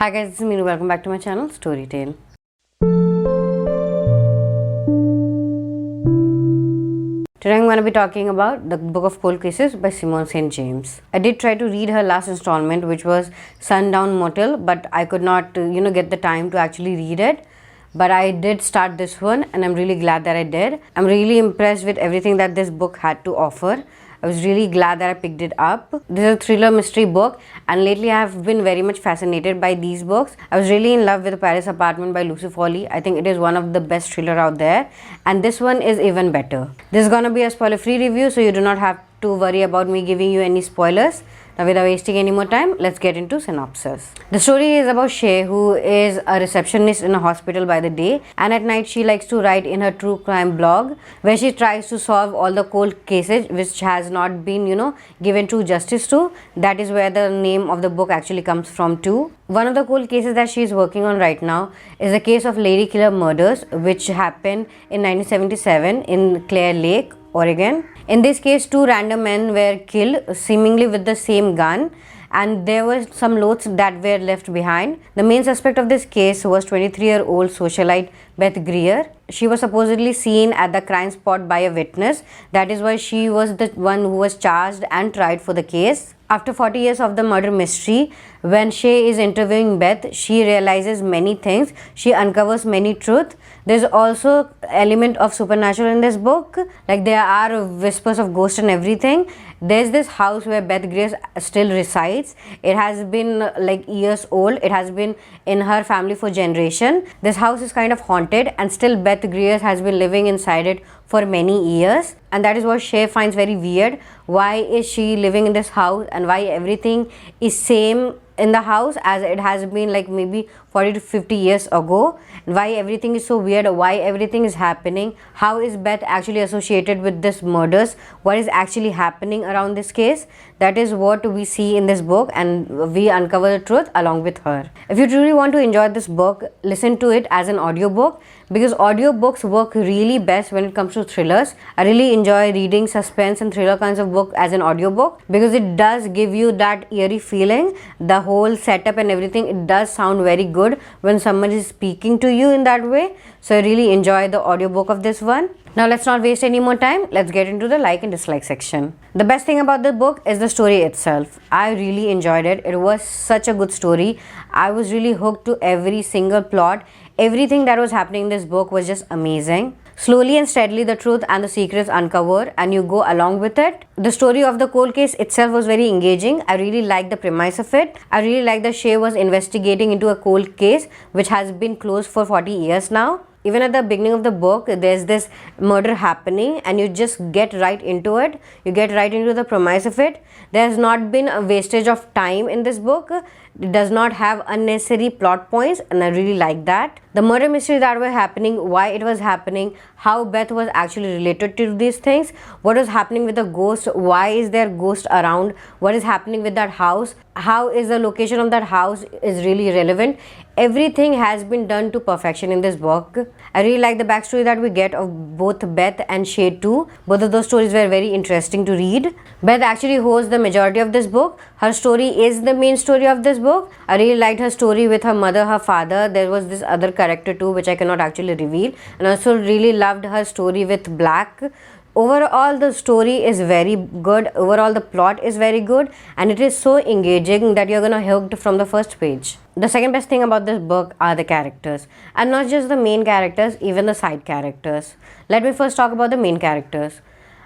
Hi guys, this is Meenu. Welcome back to my channel, Storytale. Today I'm going to be talking about the Book of Cold Cases by Simone St. James. I did try to read her last installment, which was Sundown Motel, but I could not, get the time to actually read it. But I did start this one and I'm really glad that I did. I'm really impressed with everything that this book had to offer. I was really glad that I picked it up. This is a thriller mystery book and lately I have been very much fascinated by these books. I was really in love with Paris Apartment by Lucy Foley. I think it is one of the best thriller out there and this one is even better. This is gonna be a spoiler free review, so you do not have to worry about me giving you any spoilers. Now without wasting any more time, let's get into synopsis. The story is about Shay, who is a receptionist in a hospital by the day, and at night she likes to write in her true crime blog where she tries to solve all the cold cases which has not been given true justice to. That is where the name of the book actually comes from too. One of the cold cases that she is working on right now is the case of lady killer murders, which happened in 1977 in Clear Lake, Oregon. In this case, two random men were killed seemingly with the same gun, and there were some notes that were left behind. The main suspect of this case was 23-year-old socialite Beth Greer. She was supposedly seen at the crime spot by a witness. That is why she was the one who was charged and tried for the case. After 40 years of the murder mystery, when Shay is interviewing Beth, she realizes many things. She uncovers many truths. There's also element of supernatural in this book. Like there are whispers of ghosts and everything. There's this house where Beth Greer still resides. It has been like years old. It has been in her family for generation. This house is kind of haunted and still Beth Greer has been living inside it for many years, and that is what Shay finds very weird. Why is she living in this house and why everything is same in the house as it has been like maybe 40 to 50 years ago? Why everything is so weird? Why everything is happening? How is Beth actually associated with this murders? What is actually happening around this case? That is what we see in this book, and we uncover the truth along with her. If you truly want to enjoy this book, listen to it as an audiobook, because audiobooks work really best when it comes to thrillers. I really enjoy reading suspense and thriller kinds of book as an audiobook because it does give you that eerie feeling. The whole setup and everything, it does sound very good when someone is speaking to you in that way. So I really enjoy the audiobook of this one. Now let's not waste any more time. Let's get into the like and dislike section. The best thing about the book is the story itself. I really enjoyed it. It was such a good story. I was really hooked to every single plot. Everything that was happening in this book was just amazing. Slowly and steadily the truth and the secrets uncover and you go along with it. The story of the cold case itself was very engaging. I really liked the premise of it. I really liked that Shay was investigating into a cold case which has been closed for 40 years now. Even at the beginning of the book, there's this murder happening and you just get right into it. You get right into the premise of it. There has not been a wastage of time in this book. It does not have unnecessary plot points, and I really like that. The murder mystery that were happening, why it was happening, how Beth was actually related to these things, what was happening with the ghost, why is there ghost around, what is happening with that house, how is the location of that house is really relevant. Everything has been done to perfection in this book. I really like the backstory that we get of both Beth and Shay too. Both of those stories were very interesting to read. Beth actually holds the majority of this book. Her story is the main story of this book. I really liked her story with her mother, her father. There was this other character too which I cannot actually reveal, and also really loved her story with Black. Overall the story is very good. Overall the plot is very good and it is so engaging that you're gonna hooked from the first page. The second best thing about this book are the characters, and not just the main characters, even the side characters. Let me first talk about the main characters.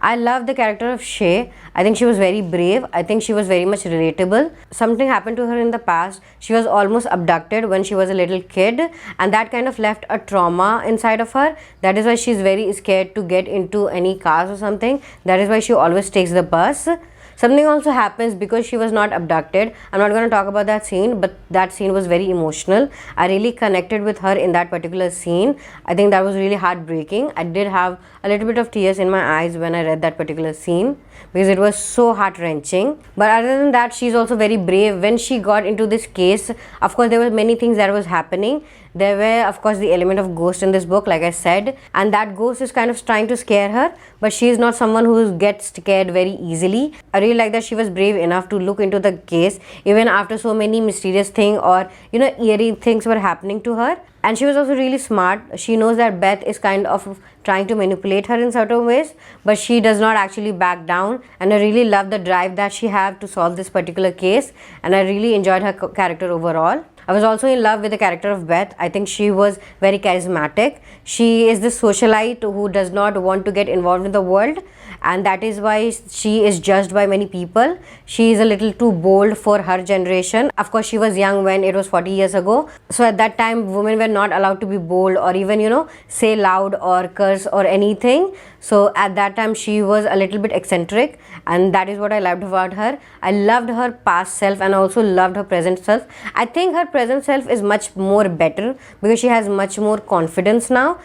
I love the character of Shay. I think she was very brave. I think she was very much relatable. Something happened to her in the past. She was almost abducted when she was a little kid, and that kind of left a trauma inside of her. That is why she's very scared to get into any cars or something. That is why she always takes the bus. Something also happens because she was not abducted. I'm not going to talk about that scene, but that scene was very emotional. I really connected with her in that particular scene. I think that was really heartbreaking. I did have a little bit of tears in my eyes when I read that particular scene because it was so heart-wrenching. But other than that, she's also very brave. When she got into this case, of course, there were many things that was happening. There were, of course, the element of ghost in this book, like I said, and that ghost is kind of trying to scare her, but she is not someone who gets scared very easily. I really like that she was brave enough to look into the case even after so many mysterious things or eerie things were happening to her. And she was also really smart. She knows that Beth is kind of trying to manipulate her in certain ways, but she does not actually back down. And I really love the drive that she had to solve this particular case, and I really enjoyed her character overall. I was also in love with the character of Beth. I think she was very charismatic. She is this socialite who does not want to get involved in the world, and that is why she is judged by many people. She is a little too bold for her generation. Of course, she was young when it was 40 years ago. So at that time, women were not allowed to be bold or even, say loud or curse or anything. So at that time, she was a little bit eccentric, and that is what I loved about her. I loved her past self and also loved her present self. I think her present self is much more better because she has much more confidence now,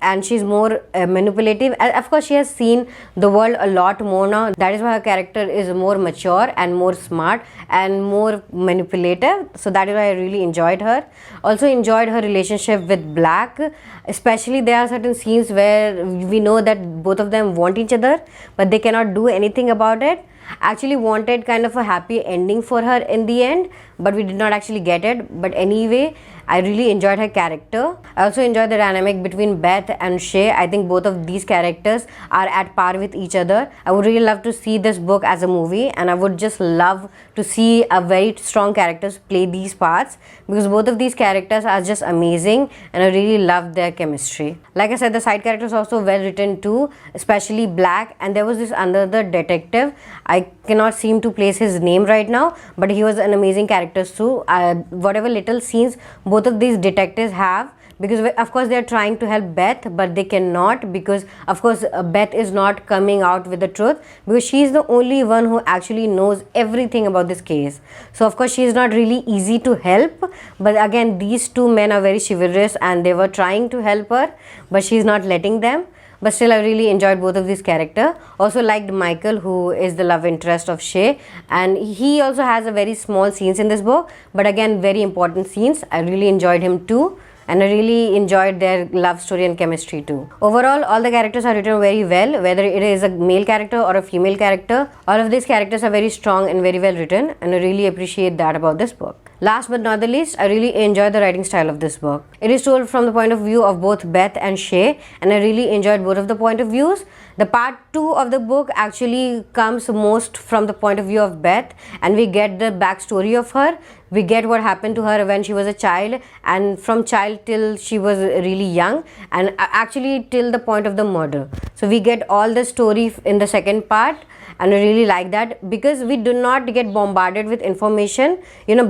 and she's more manipulative. And of course, she has seen the world a lot more now. That is why her character is more mature and more smart and more manipulative. So that is why I really enjoyed her. Also enjoyed her relationship with Black. Especially there are certain scenes where we know that both of them want each other, but they cannot do anything about it. Actually wanted kind of a happy ending for her in the end, but we did not actually get it. But anyway, I really enjoyed her character. I also enjoyed the dynamic between Beth and Shay. I think both of these characters are at par with each other. I would really love to see this book as a movie, and I would just love to see a very strong characters play these parts, because both of these characters are just amazing and I really love their chemistry. Like I said, the side characters are also well written too, especially Black. And there was this another detective, I cannot seem to place his name right now, but he was an amazing character too. Whatever little scenes both of these detectives have, because of course they are trying to help Beth, but they cannot, because of course Beth is not coming out with the truth, because she is the only one who actually knows everything about this case. So of course she is not really easy to help, but again these two men are very chivalrous and they were trying to help her, but she is not letting them. But still, I really enjoyed both of these characters. Also liked Michael, who is the love interest of Shay, and he also has a very small scenes in this book, but again very important scenes. I really enjoyed him too, and I really enjoyed their love story and chemistry too. Overall, all the characters are written very well, whether it is a male character or a female character. All of these characters are very strong and very well written, and I really appreciate that about this book. Last but not the least, I really enjoyed the writing style of this book. It is told from the point of view of both Beth and Shay, and I really enjoyed both of the point of views. The part 2 of the book actually comes most from the point of view of Beth, and we get the backstory of her. We get what happened to her when she was a child, and from child till she was really young, and actually till the point of the murder. So we get all the story in the second part, and I really like that, because we do not get bombarded with information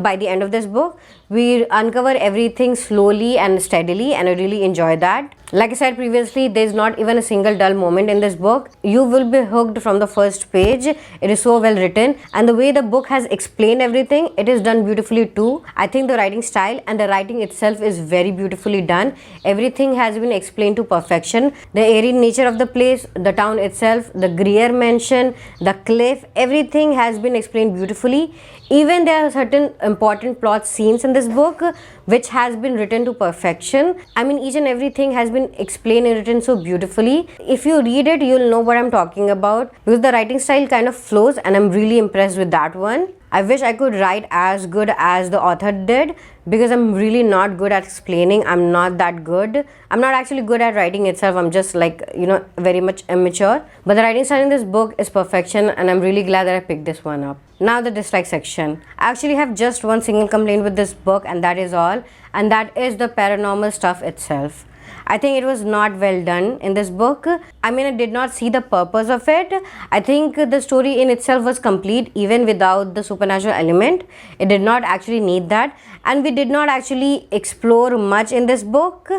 by the end of this book. We uncover everything slowly and steadily, and I really enjoy that. Like I said previously, there is not even a single dull moment in this book. You will be hooked from the first page. It is so well written, and the way the book has explained everything, it is done beautifully too. I think the writing style and the writing itself is very beautifully done. Everything has been explained to perfection. The airy nature of the place, the town itself, the Greer mansion, the cliff, everything has been explained beautifully. Even there are certain important plot scenes in this book which has been written to perfection. I mean, each and everything has been explained and written so beautifully. If you read it, you'll know what I'm talking about, because the writing style kind of flows, and I'm really impressed with that one. I wish I could write as good as the author did, because I'm really not good at explaining. I'm not that good. I'm not actually good at writing itself. I'm just very much immature. But the writing style in this book is perfection, and I'm really glad that I picked this one up. Now the dislike section. I actually have just one single complaint with this book, and that is all. And that is the paranormal stuff itself. I think it was not well done in this book. I mean, I did not see the purpose of it. I think the story in itself was complete even without the supernatural element. It did not actually need that, and we did not actually explore much in this book.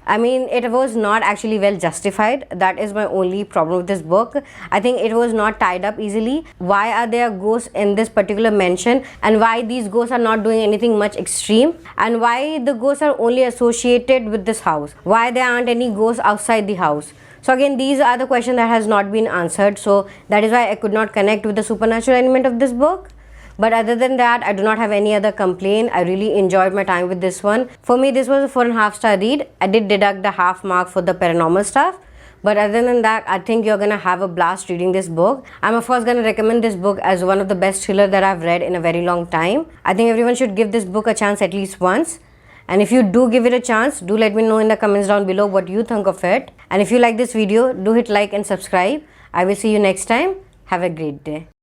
I mean, it was not actually well justified. That is my only problem with this book. I think it was not tied up easily. Why are there ghosts in this particular mansion, and why these ghosts are not doing anything much extreme, and why the ghosts are only associated with this house? Why there aren't any ghosts outside the house? So again, these are the questions that has not been answered. So that is why I could not connect with the supernatural element of this book. But other than that, I do not have any other complaint. I really enjoyed my time with this one. For me, this was a 4.5-star read. I did deduct the half mark for the paranormal stuff. But other than that, I think you're gonna have a blast reading this book. I'm of course gonna recommend this book as one of the best thriller that I've read in a very long time. I think everyone should give this book a chance at least once. And if you do give it a chance, do let me know in the comments down below what you think of it. And if you like this video, do hit like and subscribe. I will see you next time. Have a great day.